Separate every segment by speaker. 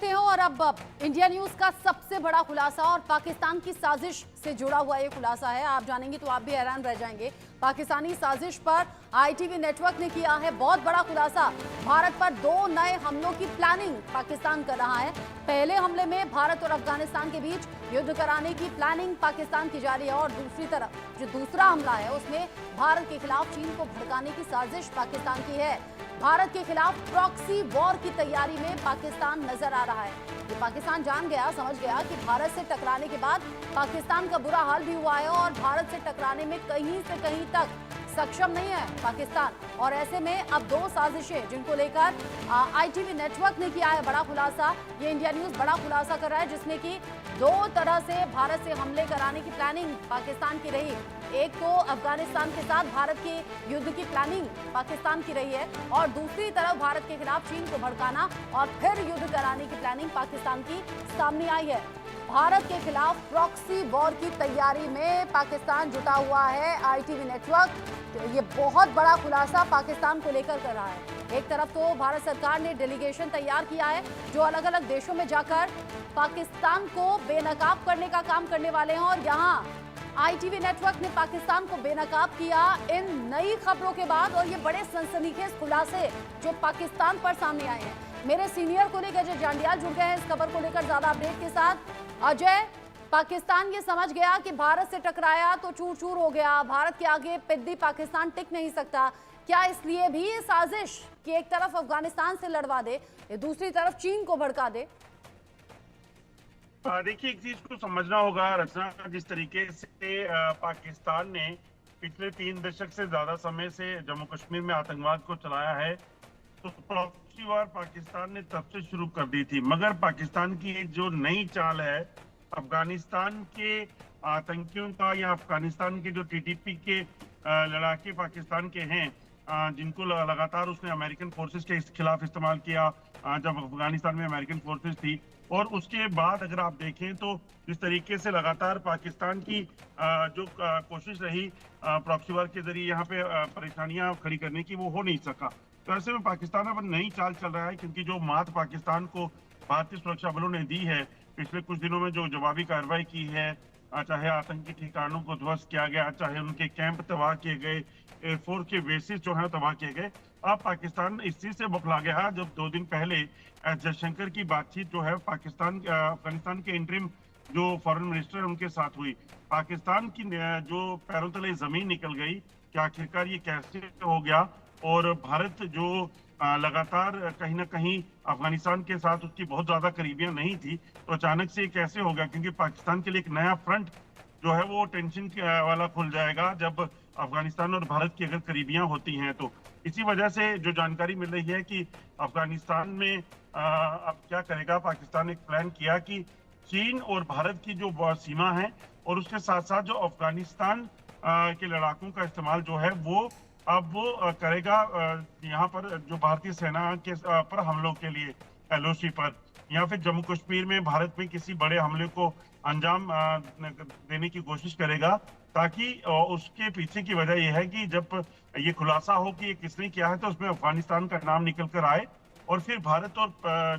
Speaker 1: हो और अब इंडिया न्यूज का सबसे बड़ा खुलासा और पाकिस्तान की साजिश से जुड़ा हुआ ये खुलासा है। आप जानेंगे तो आप भी हैरान रह जाएंगे। पाकिस्तानी साजिश पर आईटीवी नेटवर्क ने किया है बहुत बड़ा खुलासा। भारत पर 2 नए हमलों की प्लानिंग पाकिस्तान कर रहा है। पहले हमले में भारत और अफगानिस्तान के बीच युद्ध कराने की प्लानिंग पाकिस्तान की जारी है और दूसरी तरफ जो दूसरा हमला है उसमें भारत के खिलाफ चीन को भड़काने की साजिश पाकिस्तान की है। भारत के खिलाफ प्रॉक्सी वॉर की तैयारी में पाकिस्तान नजर आ रहा है। ये पाकिस्तान जान गया, समझ गया कि भारत से टकराने के बाद पाकिस्तान का बुरा हाल भी हुआ है और भारत से टकराने में कहीं से कहीं तक सक्षम नहीं है पाकिस्तान। और ऐसे में अब 2 साजिशें जिनको लेकर आईटीवी नेटवर्क ने किया है बड़ा खुलासा। ये इंडिया न्यूज बड़ा खुलासा कर रहा है जिसमें कि 2 तरह से भारत से हमले कराने की प्लानिंग पाकिस्तान की रही। एक तो अफगानिस्तान के साथ भारत के युद्ध की प्लानिंग पाकिस्तान की रही है और दूसरी तरफ भारत के खिलाफ चीन को भड़काना और फिर युद्ध कराने की प्लानिंग पाकिस्तान की सामने आई है। भारत के खिलाफ प्रॉक्सी वॉर की तैयारी में पाकिस्तान जुटा हुआ है। आईटीवी नेटवर्क तो ये बहुत बड़ा खुलासा पाकिस्तान को लेकर कर रहा है। एक तरफ तो भारत सरकार ने डेलीगेशन तैयार किया है जो अलग अलग देशों में जाकर पाकिस्तान को बेनकाब करने का काम करने वाले हैं और यहाँ आईटीवी नेटवर्क ने पाकिस्तान को बेनकाब किया इन नई खबरों के बाद। और ये बड़े सनसनीखेज खुलासे जो पाकिस्तान पर सामने आए हैं। मेरे सीनियर कोलीग अजय जांडियाल जुड़ गए हैं इस खबर को लेकर ज्यादा अपडेट के साथ। अजय, पाकिस्तान ये समझ गया कि भारत से टकराया तो चूर चूर हो गया, भारत के आगे पिद्दी पाकिस्तान टिक नहीं सकता। क्या इसलिए भी ये साजिश कि एक तरफ अफगानिस्तान से लड़वा दे, दूसरी तरफ चीन को भड़का दे?
Speaker 2: देखिए, एक चीज को समझना होगा रचना, जिस तरीके से पाकिस्तान ने पिछले 3 दशक से ज्यादा समय से जम्मू कश्मीर में आतंकवाद को चलाया है, तो प्रॉक्सी वॉर पाकिस्तान ने तब से शुरू कर दी थी। मगर पाकिस्तान की एक जो नई चाल है अफगानिस्तान के आतंकियों का या अफगानिस्तान के जो टीटीपी के लड़ाके पाकिस्तान के हैं, जिनको लगातार उसने अमेरिकन फोर्सेस के खिलाफ इस्तेमाल किया जब अफगानिस्तान में अमेरिकन फोर्सेस थी। और उसके बाद अगर आप देखें तो जिस तरीके से लगातार पाकिस्तान की जो कोशिश रही प्रॉक्सी वॉर के जरिए यहाँ पे परेशानियां खड़ी करने की, वो हो नहीं सका। तो ऐसे में पाकिस्तान अब नई चाल चल रहा है, क्योंकि जो मात पाकिस्तान को भारतीय सुरक्षा बलों ने दी है पिछले कुछ दिनों में, जो जवाबी कार्रवाई की है, चाहे आतंकी ठिकानों को ध्वस्त किया गया, चाहे उनके कैंप तबाह किए गए, एयरफोर्स के बेसिस जो है तबाह किए गए। अब पाकिस्तान इस चीज से बौखला गया जब 2 दिन पहले जयशंकर की बातचीत जो है पाकिस्तान अफगानिस्तान के इंटरिम जो फॉरेन मिनिस्टर है उनके साथ हुई। पाकिस्तान की जो पैरों तले जमीन निकल गई कि आखिरकार ये कैसे हो गया। और भारत जो लगातार कहीं ना कहीं अफगानिस्तान के साथ उसकी बहुत ज्यादा करीबियां नहीं थी, तो अचानक से कैसे हो गया, क्योंकि पाकिस्तान के लिए एक नया फ्रंट जो है वो टेंशन वाला खुल जाएगा जब अफगानिस्तान और भारत की अगर करीबियां होती हैं। तो इसी वजह से जो जानकारी मिल रही है कि अफगानिस्तान में अब क्या करेगा पाकिस्तान, एक प्लान किया कि चीन और भारत की जो सीमा है और उसके साथ साथ जो अफगानिस्तान के लड़ाकों का इस्तेमाल जो है वो अब वो करेगा यहाँ पर जो भारतीय सेना के पर हमलों के लिए एलओसी पर, या फिर जम्मू कश्मीर में भारत में किसी बड़े हमले को अंजाम देने की कोशिश करेगा। ताकि उसके पीछे की वजह यह है कि जब ये खुलासा हो कि ये किसने किया है तो उसमें अफगानिस्तान का नाम निकल कर आए और फिर भारत और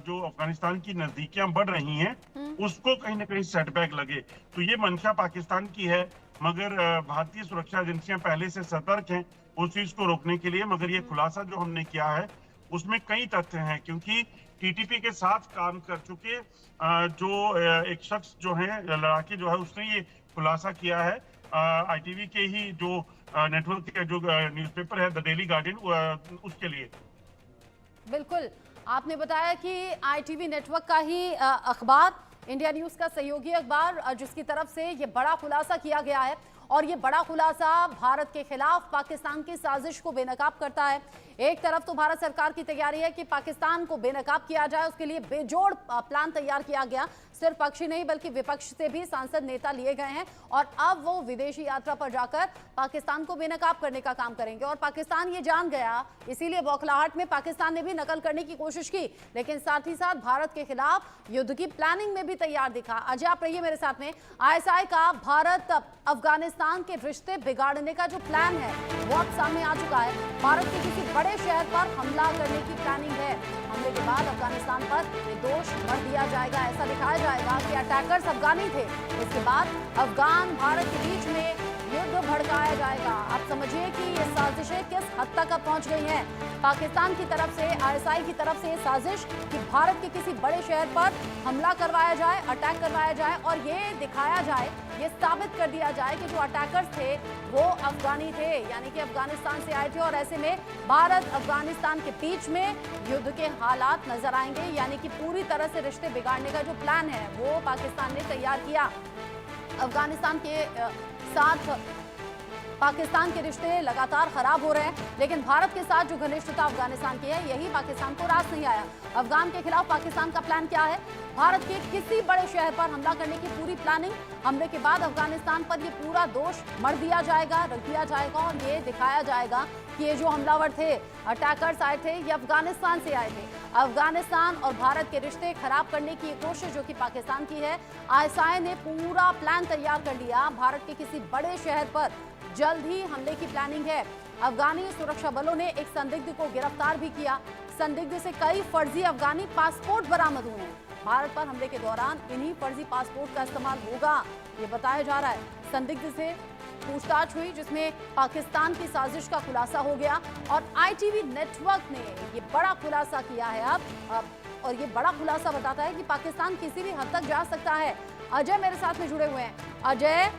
Speaker 2: जो अफगानिस्तान की नजदीकियां बढ़ रही हैं उसको कहीं ना कहीं सेटबैक लगे। तो ये मंशा पाकिस्तान की है, मगर भारतीय सुरक्षा एजेंसियां पहले से सतर्क हैं उस चीज को रोकने के लिए। मगर ये खुलासा जो हमने किया है उसमें कई तथ्य हैं, क्योंकि टीटीपी के साथ काम कर चुके जो एक शख्स जो है लड़ाके जो है उसने ये खुलासा किया है। आईटीवी के ही जो नेटवर्क के जो न्यूज़पेपर है द डेली गार्डियन, उसके लिए।
Speaker 1: बिल्कुल, आपने बताया कि आईटीवी नेटवर्क का ही अखबार, इंडिया न्यूज का सहयोगी अखबार, जिसकी तरफ से ये बड़ा खुलासा किया गया है। और ये बड़ा खुलासा भारत के खिलाफ पाकिस्तान की साजिश को बेनकाब करता है। एक तरफ तो भारत सरकार की तैयारी है कि पाकिस्तान को बेनकाब किया जाए, उसके लिए बेजोड़ प्लान तैयार किया गया। सिर्फ पक्षी नहीं बल्कि विपक्ष से भी सांसद नेता लिए गए हैं और अब वो विदेशी यात्रा पर जाकर पाकिस्तान को बेनकाब करने का काम करेंगे। और पाकिस्तान ये जान गया, इसीलिए बौखलाहट में पाकिस्तान ने भी नकल करने की कोशिश की, लेकिन साथ ही साथ भारत के खिलाफ युद्ध की प्लानिंग में भी तैयार दिखा। अजय, आप रहिए मेरे साथ में। आईएसआई का भारत अफगानिस्तान पाकिस्तान के रिश्ते बिगाड़ने का जो प्लान है वो अब सामने आ चुका है। भारत के किसी बड़े शहर पर हमला करने की प्लानिंग है। हमले के बाद अफगानिस्तान पर ये दोष मढ़ दिया जाएगा। ऐसा दिखाया जाएगा कि अटैकर्स अफगानी थे। इसके बाद अफगान भारत के बीच में युद्ध भड़काया जाएगा। आप समझिए कि ये साजिशें किस हद तक अब पहुंच गई हैं। पाकिस्तान की तरफ से, आईएसआई की तरफ से साजिश कि भारत के किसी बड़े शहर पर हमला करवाया जाए, अटैक करवाया जाए और ये दिखाया जाए, ये साबित कर दिया जाए कि जो अटैकर्स थे वो अफगानी थे, यानी कि अफगानिस्तान से आए थे। और ऐसे में भारत अफगानिस्तान के बीच में युद्ध के हालात नजर आएंगे, यानी कि पूरी तरह से रिश्ते बिगाड़ने का जो प्लान है वो पाकिस्तान ने तैयार किया। अफगानिस्तान के साथ पाकिस्तान के रिश्ते लगातार खराब हो रहे हैं, लेकिन भारत के साथ जो घनिष्ठता अफगानिस्तान की है यही पाकिस्तान को रास नहीं आया। अफगान के खिलाफ पाकिस्तान का प्लान क्या है? भारत के किसी बड़े शहर पर हमला करने की पूरी प्लानिंग। हमले के बाद अफगानिस्तान पर ये पूरा दोष मढ़ दिया जाएगा, रख दिया जाएगा और ये दिखाया जाएगा कि ये जो हमलावर थे, अटैकर्स आए थे, ये अफगानिस्तान से आए थे। अफगानिस्तान और भारत के रिश्ते खराब करने की कोशिश जो कि पाकिस्तान की है, आईएसआई ने पूरा प्लान तैयार कर लिया। भारत के किसी बड़े शहर पर जल्द ही हमले की प्लानिंग है। अफगानी सुरक्षा बलों ने एक संदिग्ध को गिरफ्तार भी किया। संदिग्ध से कई फर्जी अफगानी पासपोर्ट बरामद हुए हैं। भारत पर हमले के दौरान इन्हीं फर्जी पासपोर्ट का इस्तेमाल होगा, ये बताया जा रहा है। संदिग्ध से पूछताछ हुई जिसमें पाकिस्तान की साजिश का खुलासा हो गया और आईटीवी नेटवर्क ने ये बड़ा खुलासा किया है अब और ये बड़ा खुलासा बताता है कि पाकिस्तान किसी भी हद तक जा सकता है। अजय मेरे साथ में जुड़े हुए हैं। अजय,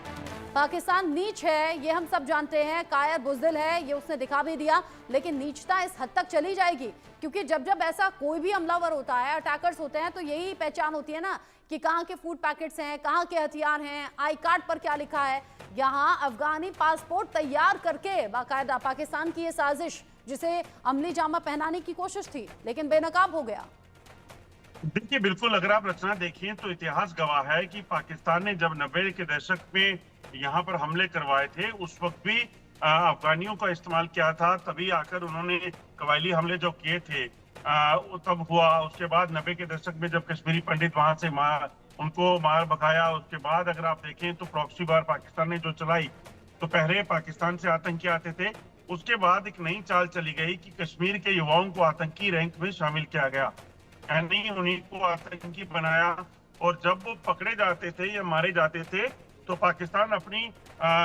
Speaker 1: पाकिस्तान नीच है ये हम सब जानते हैं, कायर बुज़दिल है ये उसने दिखा भी दिया, लेकिन नीचता इस हद तक चली जाएगी? क्योंकि जब जब ऐसा कोई भी हमलावर होता है, अटैकर्स होते हैं, तो यही पहचान होती है ना कि कहाँ के फूड पैकेट्स हैं, कहाँ के हथियार हैं, आई कार्ड पर क्या लिखा है। यहाँ अफगानी पासपोर्ट तैयार करके बाकायदा पाकिस्तान की ये साजिश, जिसे अमली जामा पहनाने की कोशिश थी लेकिन बेनकाब हो गया।
Speaker 2: देखिए, बिल्कुल अगर आप रचना देखिए तो इतिहास गवाह है कि पाकिस्तान ने जब 90 के दशक में यहाँ पर हमले करवाए थे, उस वक्त भी अफगानियों का इस्तेमाल किया था। तभी आकर उन्होंने कबायली हमले जो किए थे तब हुआ। उसके बाद 90 के दशक में जब कश्मीरी पंडित वहां से उनको मार भगाया, उसके बाद अगर आप देखें तो प्रॉक्सी वार पाकिस्तान ने जो चलाई, तो पहले पाकिस्तान से आतंकी आते थे, उसके बाद एक नई चाल चली गई कि कश्मीर के युवाओं को आतंकी रैंक में शामिल किया गया, यानी उन्हीं को आतंकी बनाया। और जब वो पकड़े जाते थे या मारे जाते थे तो पाकिस्तान अपनी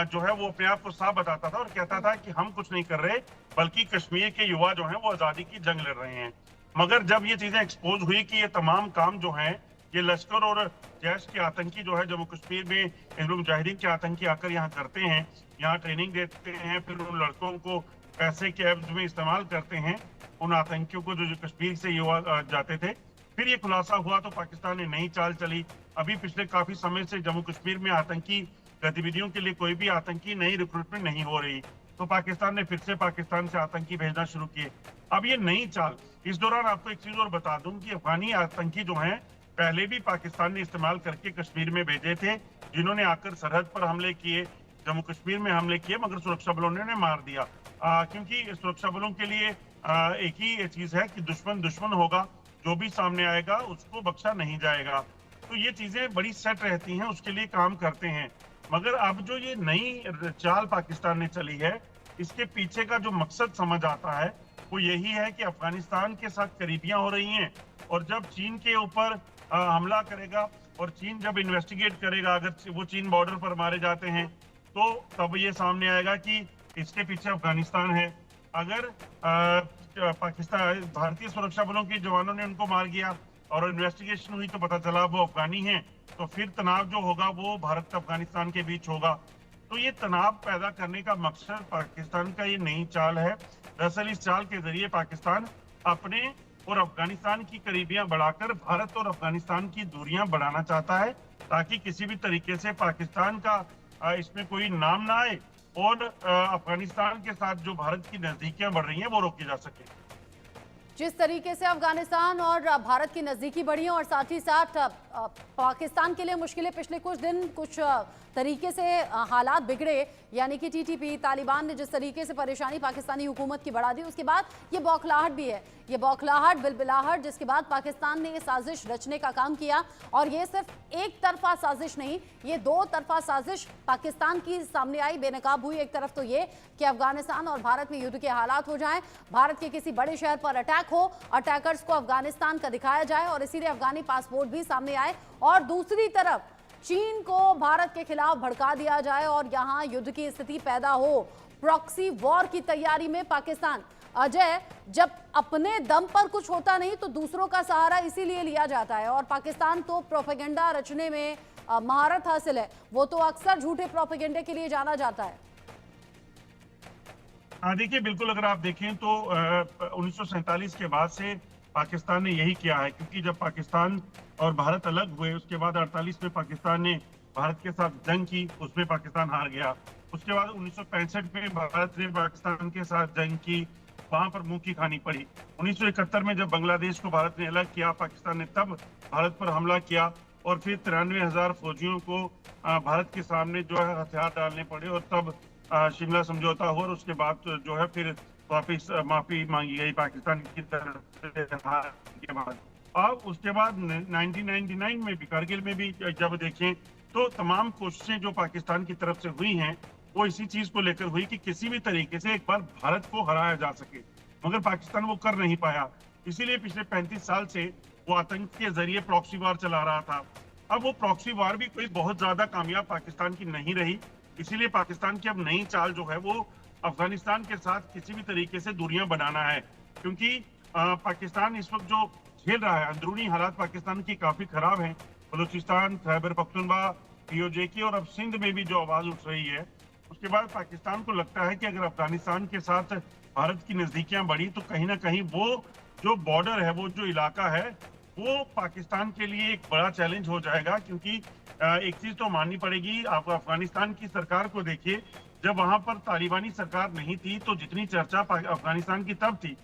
Speaker 2: जो है वो अपने आप को साफ बताता था और कहता था कि हम कुछ नहीं कर रहे, बल्कि कश्मीर के युवा जो हैं वो आजादी की जंग लड़ रहे हैं। मगर जब ये चीजें एक्सपोज हुई कि ये तमाम काम जो हैं ये लश्कर और जैश के आतंकी जो है जम्मू कश्मीर में हिजबुल मुजाहिदीन के आतंकी आकर यहाँ करते हैं, यहाँ ट्रेनिंग देते हैं, फिर उन लड़कों को पैसे के एवज में इस्तेमाल करते हैं, उन आतंकियों को जो कश्मीर से युवा जाते थे। फिर ये खुलासा हुआ तो पाकिस्तान ने नई चाल चली। अभी पिछले काफी समय से जम्मू कश्मीर में आतंकी गतिविधियों के लिए कोई भी आतंकी नई रिक्रूटमेंट नहीं हो रही, तो पाकिस्तान ने फिर से पाकिस्तान से आतंकी भेजना शुरू किए। अब ये नई चाल, इस दौरान आपको एक चीज और बता दूं कि अफगानी आतंकी जो हैं पहले भी पाकिस्तान ने इस्तेमाल करके कश्मीर में भेजे थे, जिन्होंने आकर सरहद पर हमले किए, जम्मू कश्मीर में हमले किए, मगर सुरक्षा बलों ने मार दिया। क्योंकि सुरक्षा बलों के लिए एक ही चीज है कि दुश्मन दुश्मन होगा, जो भी सामने आएगा उसको बख्शा नहीं जाएगा। तो ये चीजें बड़ी सेट रहती हैं, उसके लिए काम करते हैं। मगर अब जो ये नई चाल पाकिस्तान ने चली है, इसके पीछे का जो मकसद समझ आता है वो यही है कि अफगानिस्तान के साथ करीबियां हो रही हैं, और जब चीन के ऊपर हमला करेगा और चीन जब इन्वेस्टिगेट करेगा, अगर वो चीन बॉर्डर पर मारे जाते हैं तो तब ये सामने आएगा कि इसके पीछे अफगानिस्तान है। अगर पाकिस्तान भारतीय सुरक्षा बलों के जवानों ने उनको मार दिया और इन्वेस्टिगेशन हुई तो पता चला वो अफगानी हैं, तो फिर तनाव जो होगा वो भारत अफगानिस्तान के बीच होगा। तो ये तनाव पैदा करने का मकसद पाकिस्तान का ये नई चाल है। दरअसल इस चाल के जरिए पाकिस्तान अपने और अफगानिस्तान की करीबियां बढ़ाकर भारत और अफगानिस्तान की दूरियां बढ़ाना चाहता है, ताकि किसी भी तरीके से पाकिस्तान का इसमें कोई नाम ना आए और अफगानिस्तान के साथ जो भारत की नजदीकियां बढ़ रही हैं वो रोकी जा सके।
Speaker 1: जिस तरीके से अफगानिस्तान और भारत की नज़दीकी बढ़ी है और साथ ही साथ पाकिस्तान के लिए मुश्किलें पिछले कुछ दिन कुछ तरीके से हालात बिगड़े, यानी कि टीटीपी तालिबान ने जिस तरीके से परेशानी पाकिस्तानी हुकूमत की बढ़ा दी, उसके बाद ये बौखलाहट भी है, ये बौखलाहट बिलबिलाहट, जिसके बाद पाकिस्तान ने ये साजिश रचने का काम किया। और ये सिर्फ एक तरफा साजिश नहीं, ये दो तरफा साजिश पाकिस्तान की सामने आई, बेनकाब हुई। एक तरफ तो ये कि अफगानिस्तान और भारत में युद्ध के हालात हो जाएं, भारत के किसी बड़े शहर पर अटैक हो, अटैकर्स को अफगानिस्तान का दिखाया जाए और इसीलिए अफगानी पासपोर्ट भी सामने आए, और दूसरी तरफ चीन को भारत के खिलाफ भड़का दिया जाए और यहां युद्ध की स्थिति पैदा हो। प्रॉक्सी वॉर की तैयारी में पाकिस्तान। अजय, जब अपने दम पर कुछ होता नहीं तो दूसरों का सहारा इसीलिए लिया जाता है, और पाकिस्तान तो प्रोपेगेंडा रचने में महारत हासिल है, वो तो अक्सर झूठे प्रोपेगेंडे के लिए जाना जाता है।
Speaker 2: देखिए, बिल्कुल अगर आप देखें तो 1947 के बाद से पाकिस्तान ने यही किया है, क्योंकि जब पाकिस्तान और भारत अलग हुए उसके बाद 48 में पाकिस्तान ने भारत के साथ जंग की, उसमें पाकिस्तान हार गया। उसके बाद 1965 में भारत ने पाकिस्तान के साथ जंग की, वहां पर मुंह की खानी पड़ी। 1971 में जब बांग्लादेश को भारत ने अलग किया, पाकिस्तान ने तब भारत पर हमला किया और फिर 93,000 फौजियों को भारत के सामने जो है हथियार डालने पड़े, और तब शिमला समझौता हुआ और उसके बाद जो है फिर वापिस माफी मांगी गई पाकिस्तान की तरफ से हार के बाद। अब उसके बाद 1999 में भी, कारगिल में भी जब देखें तो तमाम कोशिशें जो पाकिस्तान की तरफ से हुई हैं वो इसी चीज को लेकर हुई कि किसी भी तरीके से एक बार भारत को हराया जा सके, मगर पाकिस्तान वो कर नहीं पाया। इसीलिए पिछले 35 साल से वो आतंक के जरिए प्रॉक्सी वार चला रहा था। अब वो प्रॉक्सी वार भी कोई बहुत ज्यादा कामयाब पाकिस्तान की नहीं रही, इसीलिए पाकिस्तान की अब नई चाल जो है वो अफगानिस्तान के साथ किसी भी तरीके से दूरियां बनाना है, क्योंकि पाकिस्तान इस वक्त जो झेल रहा है, अंदरूनी हालात पाकिस्तान की काफी खराब हैं। बलूचिस्तान, खैबर पख्तूनख्वा, पीओजे की और अब सिंध में भी जो आवाज उठ रही है, उसके बाद पाकिस्तान को लगता है कि अगर अफगानिस्तान के साथ भारत की नजदीकियां बढ़ी तो कहीं ना कहीं वो जो बॉर्डर है, वो जो इलाका है, वो पाकिस्तान के लिए एक बड़ा चैलेंज हो जाएगा। क्योंकि एक चीज तो माननी पड़ेगी, आप अफगानिस्तान की सरकार को देखिए, जब वहां पर तालिबानी सरकार नहीं थी तो जितनी चर्चा अफगानिस्तान की तब थी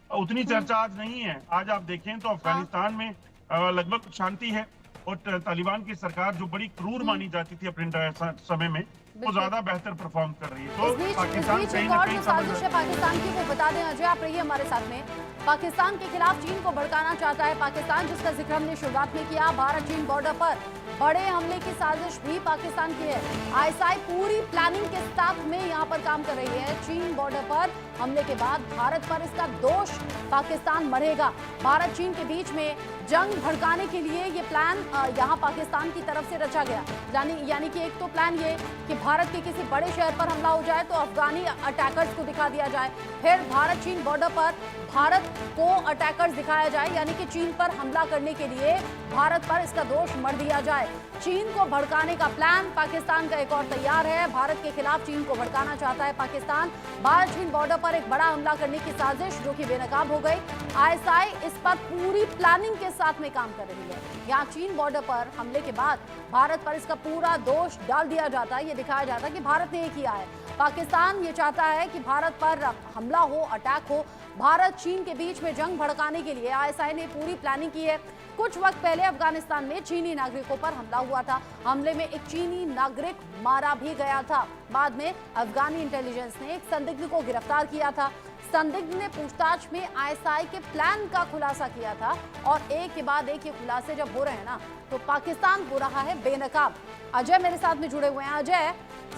Speaker 2: उतनी चर्चा आज नहीं है। आज आप देखें तो अफगानिस्तान में लगभग शांति है, और तालिबान की सरकार जो बड़ी क्रूर मानी जाती थी अपने समय में, वो ज्यादा बेहतर परफॉर्म कर रही है। तो पाकिस्तान
Speaker 1: एक और जो साजिश है पाकिस्तान की वो बता दें अजय, आप रहिए हमारे साथ में। पाकिस्तान के खिलाफ चीन को भड़काना चाहता है पाकिस्तान, जिसका जिक्र हमने शुरुआत में किया। भारत चीन बॉर्डर पर बड़े हमले की साजिश भी पाकिस्तान की है। आईएसआई पूरी प्लानिंग के साथ में यहाँ पर काम कर रही है। चीन बॉर्डर पर हमले के बाद भारत पर इसका दोष पाकिस्तान मढ़ेगा। भारत चीन के बीच में जंग भड़काने के लिए ये प्लान यहाँ पाकिस्तान की तरफ से रचा गया। यानी कि एक तो प्लान ये कि भारत के किसी बड़े शहर पर हमला हो जाए तो अफगानी अटैकर्स को दिखा दिया जाए, फिर भारत चीन बॉर्डर पर भारत को अटैकर्स दिखाया जाए, यानी कि चीन पर हमला करने के लिए भारत पर इसका दोष मढ़ दिया जाए। चीन को भड़काने का प्लान पाकिस्तान का एक और तैयार है। भारत के खिलाफ चीन को भड़काना चाहता है पाकिस्तान। भारत चीन बॉर्डर पर एक बड़ा हमला करने की साजिश जो कि बेनकाब हो गई। आईएसआई इस पर पूरी प्लानिंग के साथ में काम कर रही है। यहाँ चीन बॉर्डर पर हमले के बाद भारत पर इसका पूरा दोष डाल दिया जाता है, ये दिखाया जाता है कि भारत ने ये किया है। पाकिस्तान ये चाहता है कि भारत पर हमला हो, अटैक हो। भारत चीन के बीच में जंग भड़काने के लिए आईएसआई ने पूरी प्लानिंग की है। कुछ वक्त पहले अफगानिस्तान में चीनी नागरिकों पर हमला हुआ था। हमले में एक चीनी नागरिक मारा भी गया था। बाद में अफगानी इंटेलिजेंस ने एक संदिग्ध को गिरफ्तार किया था। संदिग्ध ने पूछताछ में आईएसआई के प्लान का खुलासा किया था, और एक के बाद एक ये खुलासे जब हो रहे हैं ना, तो पाकिस्तान हो रहा है बेनकाब। अजय मेरे साथ में जुड़े हुए हैं। अजय,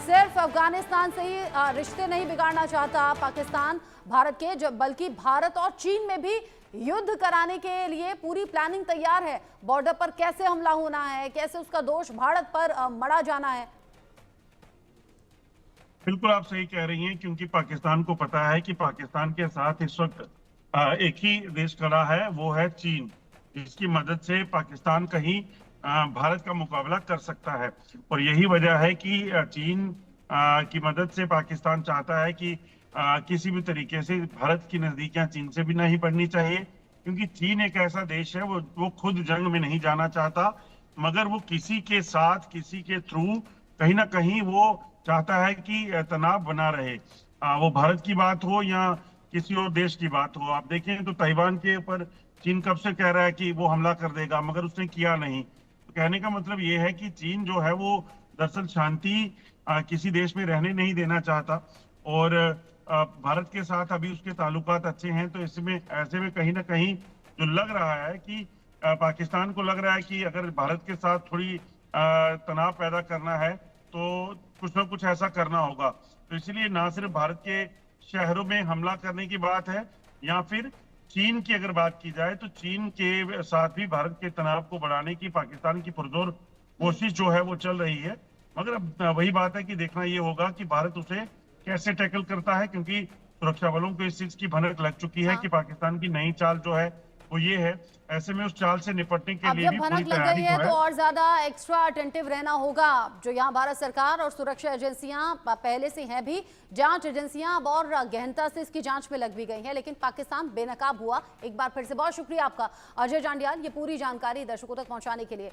Speaker 1: सिर्फ अफगानिस्तान से ही रिश्ते नहीं बिगाड़ना चाहता पाकिस्तान भारत के, बल्कि भारत और चीन में भी युद्ध कराने के लिए पूरी प्लानिंग तैयार है। बॉर्डर पर कैसे हमला होना है, कैसे उसका दोष भारत पर मढ़ा जाना है।
Speaker 2: बिल्कुल आप सही कह रही हैं, क्योंकि पाकिस्तान को पता है कि पाकिस्तान के साथ इस वक्त एक ही देश खड़ा है, वो है चीन, जिसकी मदद से पाकिस्तान कहीं भारत का मुकाबला कर सकता है। और यही वजह है कि चीन की मदद से पाकिस्तान चाहता है कि किसी भी तरीके से भारत की नजदीकियां चीन से भी नहीं पड़नी चाहिए, क्योंकि चीन एक ऐसा देश है वो खुद जंग में नहीं जाना चाहता, मगर वो किसी के साथ, किसी के थ्रू कहीं ना कहीं वो चाहता है कि तनाव बना रहे। वो भारत की बात हो या किसी और देश की बात हो। आप देखें तो ताइवान के ऊपर चीन कब से कह रहा है कि वो हमला कर देगा, मगर उसने किया नहीं। तो कहने का मतलब ये है कि चीन जो है वो दरअसल शांति किसी देश में रहने नहीं देना चाहता, और भारत के साथ अभी उसके ताल्लुकात अच्छे हैं। तो इसमें ऐसे में कहीं ना कहीं जो लग रहा है कि पाकिस्तान को लग रहा है कि अगर भारत के साथ थोड़ी तनाव पैदा करना है तो कुछ ना कुछ ऐसा करना होगा। तो इसलिए ना सिर्फ भारत के शहरों में हमला करने की बात है, या फिर चीन की अगर बात की जाए तो चीन के साथ भी भारत के तनाव को बढ़ाने की पाकिस्तान की पुरजोर कोशिश जो है वो चल रही है। मगर अब वही बात है कि देखना ये होगा कि भारत उसे कैसे टैकल करता है, क्योंकि सुरक्षा बलों को इस चीज की भनक लग चुकी है
Speaker 1: हाँ।
Speaker 2: कि पाकिस्तान की नई चाल जो है वो ये है। ऐसे में उस चाल से निपटने के
Speaker 1: अब
Speaker 2: लिए
Speaker 1: जब
Speaker 2: भी पूरी
Speaker 1: भनक लग
Speaker 2: तैयारी
Speaker 1: गई है
Speaker 2: जो
Speaker 1: तो
Speaker 2: है।
Speaker 1: और ज्यादा एक्स्ट्रा अटेंटिव रहना होगा। जो यहाँ भारत सरकार और सुरक्षा एजेंसियां पहले से हैं भी, जांच एजेंसियां अब और गहनता से इसकी जांच में लग भी गई हैं, लेकिन पाकिस्तान बेनकाब हुआ। एक बार फिर से बहुत शुक्रिया आपका अजय जांडियाल, ये पूरी जानकारी दर्शकों तक पहुंचाने के लिए।